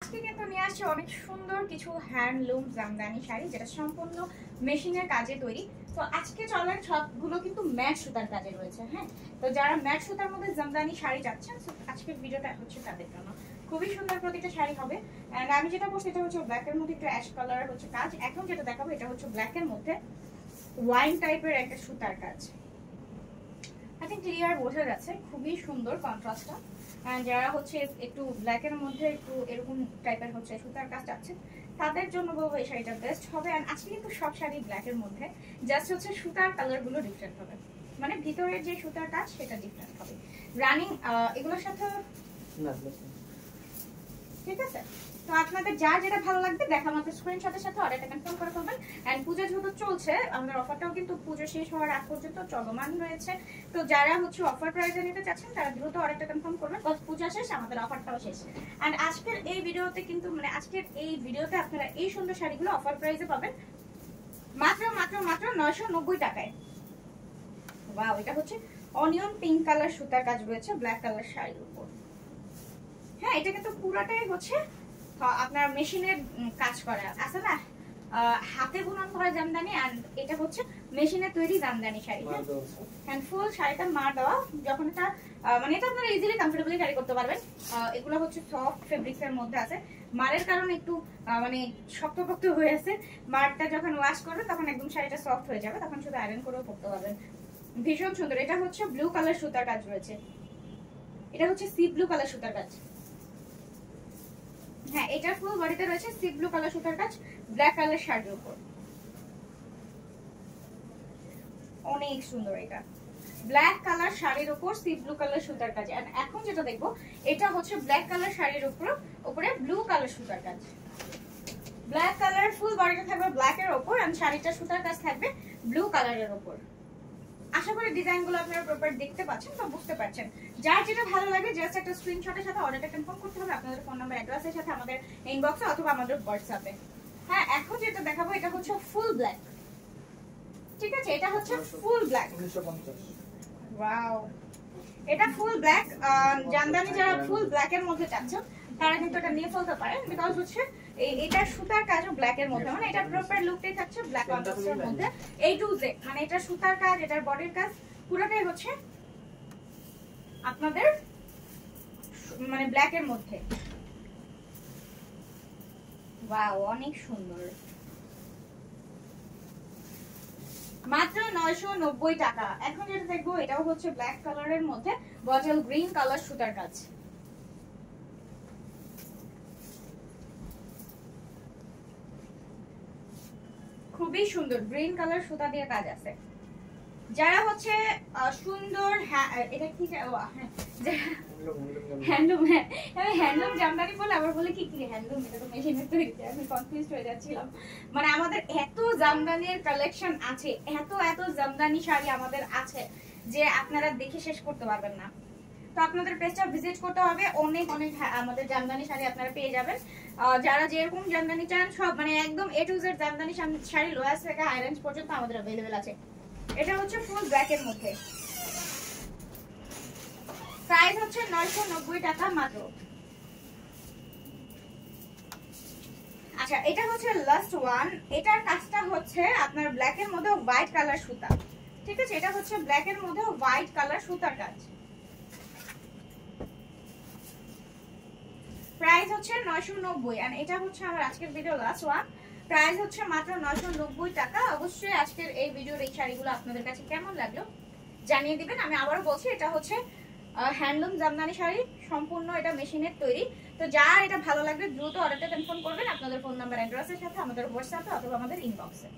আজকে কিন্তু নিয়ে আসছে অনেক সুন্দর কিছু হ্যান্ডলুম জামদানি শাড়ি, যেটা সম্পূর্ণ মেশিনের কাজে তৈরি। তো আজকে চলেন সবগুলো কিন্তু ম্যাট সুতার কাজে রয়েছে। হ্যাঁ, তো যারা ম্যাট সুতার মধ্যে জামদানি শাড়ি চাচ্ছেন, আজকের ভিডিওটা হচ্ছে তাদের জন্য। খুবই সুন্দর প্রতিটা শাড়ি হবে। এন্ড আমি যেটা বলছি এটা হচ্ছে ব্ল্যাকের মধ্যে একটু অ্যাশ কালারের হচ্ছে কাজ। এখন যেটা দেখাবো এটা হচ্ছে ব্ল্যাকের মধ্যে ওয়াইন টাইপের একটা সুতার কাজ। আই থিঙ্ক ক্লিয়ার বোঝা যাচ্ছে, খুবই সুন্দর কন্ট্রাস্টটা। যারা হচ্ছে একটু ব্ল্যাকের মধ্যে একটু এরকম টাইপের হচ্ছে সুতার কাজ চাচ্ছেন, তাদের জন্য বলবো এই শাড়িটা বেস্ট হবে। অ্যান্ড আজকে কিন্তু সব শাড়ি ব্ল্যাকের মধ্যে, জাস্ট হচ্ছে সুতার কালারগুলো ডিফারেন্ট হবে, মানে ভিতরের যে সুতার কাজ সেটা ডিফারেন্ট হবে। রানিং এগুলোর সাথে ঠিক আছে। তো আপনাদের যার যেটা ভালো লাগবে দেখা মাত্র স্ক্রিনশটের সাথে অর্ডারটা কনফার্ম করে ফেলবেন। এন্ড পূজা যেহেতু চলছে, আমাদের অফারটাও কিন্তু পুজো শেষ হওয়ার আগ পর্যন্ত চলমান রয়েছে। তো যারা হচ্ছে অফার প্রাইসে নিতে চাচ্ছেন তারা দ্রুত অর্ডারটা কনফার্ম করবেন, বিকজ পূজা শেষ, আমাদের অফারটাও শেষ। এন্ড আজকের এই ভিডিওতে কিন্তু আজকের এই ভিডিওতে আপনারা এই সুন্দর শাড়িগুলো অফার প্রাইসে পাবেন মাত্র মাত্র মাত্র 990 টাকায়। ওয়াও, এটা হচ্ছে অনিয়ন পিঙ্ক কালার সুতার কাজ রয়েছে ব্ল্যাক কালার শাড়ির উপর। হ্যাঁ, এটা কিন্তু পুরোটাই হচ্ছে আপনার মেশিনের কাজ করা আছে না, হাতে বুনন করা জামদানি। এন্ড এটা হচ্ছে মেশিনে তৈরি জামদানি শাড়ি। হ্যাঁ, ফুল শাড়িটা মার দেওয়া। যখন এটা মানে এটা আপনারা ইজিলি কমফোর্টেবলি ক্যারি করতে পারবেন। এগুলো হচ্ছে সফট ফেব্রিক্স এর মধ্যে আছে। মারের কারণে একটু মানে শক্ত হয়ে আছে। মারটা যখন ওয়াশ করবে তখন একদম শাড়িটা সফট হয়ে যাবে, তখন শুধু আয়রন করেও পরতে পারবেন। ভীষণ সুন্দর। এটা হচ্ছে ব্লু কালার সুতার কাজ রয়েছে, এটা হচ্ছে সি ব্লু কালার সুতার কাজ। হ্যাঁ, এটা ফুল বডিতে রয়েছে সি ব্লু কালার সুতার কাজ ব্ল্যাক কালার শাড়ির উপর। অনেক সুন্দর। এটা ব্ল্যাক কালার শাড়ির উপর সি ব্লু কালার সুতার কাজ। আর এখন যেটা দেখবো এটা হচ্ছে ব্ল্যাক কালার শাড়ির উপরে ব্লু কালার সুতার কাজ। ব্ল্যাক কালার ফুল বডিটা থাকবে ব্ল্যাক এর উপর, আর শাড়িটা সুতার কাজ থাকবে ব্লু কালারের উপর। আশা করি ডিজাইনগুলো আপনারা প্রপার দেখতে পাচ্ছেন বা বুঝতে পারছেন। যার যেটা ভালো লাগে জাস্ট একটা স্ক্রিনশটের সাথে অর্ডারটা কনফার্ম করতে হবে আপনাদের ফোন নাম্বার অ্যাড্রেসের সাথে আমাদের ইনবক্সে অথবা আমাদের হোয়াটসঅ্যাপে। হ্যাঁ, এখন যেটা দেখাবো এটা হচ্ছে ফুল ব্ল্যাক। ঠিক আছে, এটা হচ্ছে ফুল ব্ল্যাক। 1950। ওয়াও, এটা ফুল ব্ল্যাক। জামদানি যারা ফুল ব্ল্যাক এর মধ্যে চাচ্ছেন তারা কিন্তু এটা নিয়ে ফেলতে পারেন, বিকজ হচ্ছে এটা সুতার কাজও ব্ল্যাক এর মধ্যে, মানে এটা প্রপার লুকটাই থাকছে ব্ল্যাক কন্ট্রাস্টের মধ্যে A to Z। মানে এটা সুতার কাজ, এটার বডির কাজ পুরোটাই হচ্ছে আপনাদের মানে ব্ল্যাক এর মধ্যে। ওয়াও, অনেক সুন্দর। মাত্র 990 টাকা। এখন যেটা দেখবো এটাও হচ্ছে ব্ল্যাক কালারের মধ্যে বটল গ্রিন কালার সুতার কাজ। খুবই সুন্দর গ্রিন কালার সুতা দিয়ে কাজ আছে। যারা হচ্ছে সুন্দর, এটা কি হ্যান্ডলুম, আমি হ্যান্ডলুম জামদানি বলে আবার বলে কি হ্যান্ডলুম, এটা তো মেশিনের তৈরি, আমি কনফিউজড হয়ে যাচ্ছিলাম। মানে আমাদের এত জামদানির কালেকশন আছে, এত জামদানি শাড়ি আমাদের আছে যে আপনারা দেখে শেষ করতে পারবেন না। তো আপনাদের পেজটা ভিজিট করতে হবে, অনেক আমাদের জামদানি শাড়ি আপনারা পেয়ে যাবেন। যারা যেরকম জামদানি চান সব, মানে একদম A to Z Jamdani sari লোয়ার্স থেকে হাই রেঞ্জ পর্যন্ত আমাদের अवेलेबल আছে। এটা হচ্ছে ফুল ব্ল্যাক এর মধ্যে, প্রাইস হচ্ছে 990 টাকা মাত্র। আচ্ছা, এটা হচ্ছে লাস্ট ওয়ান। এটার কাজটা হচ্ছে আপনার ব্ল্যাক এর মধ্যে হোয়াইট কালার সুতা। ঠিক আছে, এটা হচ্ছে ব্ল্যাক এর মধ্যে হোয়াইট কালার সুতার কাজ। প্রাইস হচ্ছে 990। আর এটা হচ্ছে আমার আজকের ভিডিও লাস্ট ওয়ান। প্রাইস হচ্ছে মাত্র 990 টাকা। অবশ্যই আজকের এই ভিডিওর এই শাড়িগুলো আপনাদের কাছে কেমন লাগলো জানিয়ে দিবেন। আমি আবারও বলছি এটা হচ্ছে হ্যান্ডলুম জামদানি শাড়ি, সম্পূর্ণ এটা মেশিনের তৈরি। তো যার এটা ভালো লাগবে দ্রুত অর্ডারটা কনফার্ম করবেন আপনাদের ফোন নাম্বার অ্যাড্রেসের সাথে আমাদের হোয়াটসঅ্যাপে অথবা আমাদের ইনবক্সে।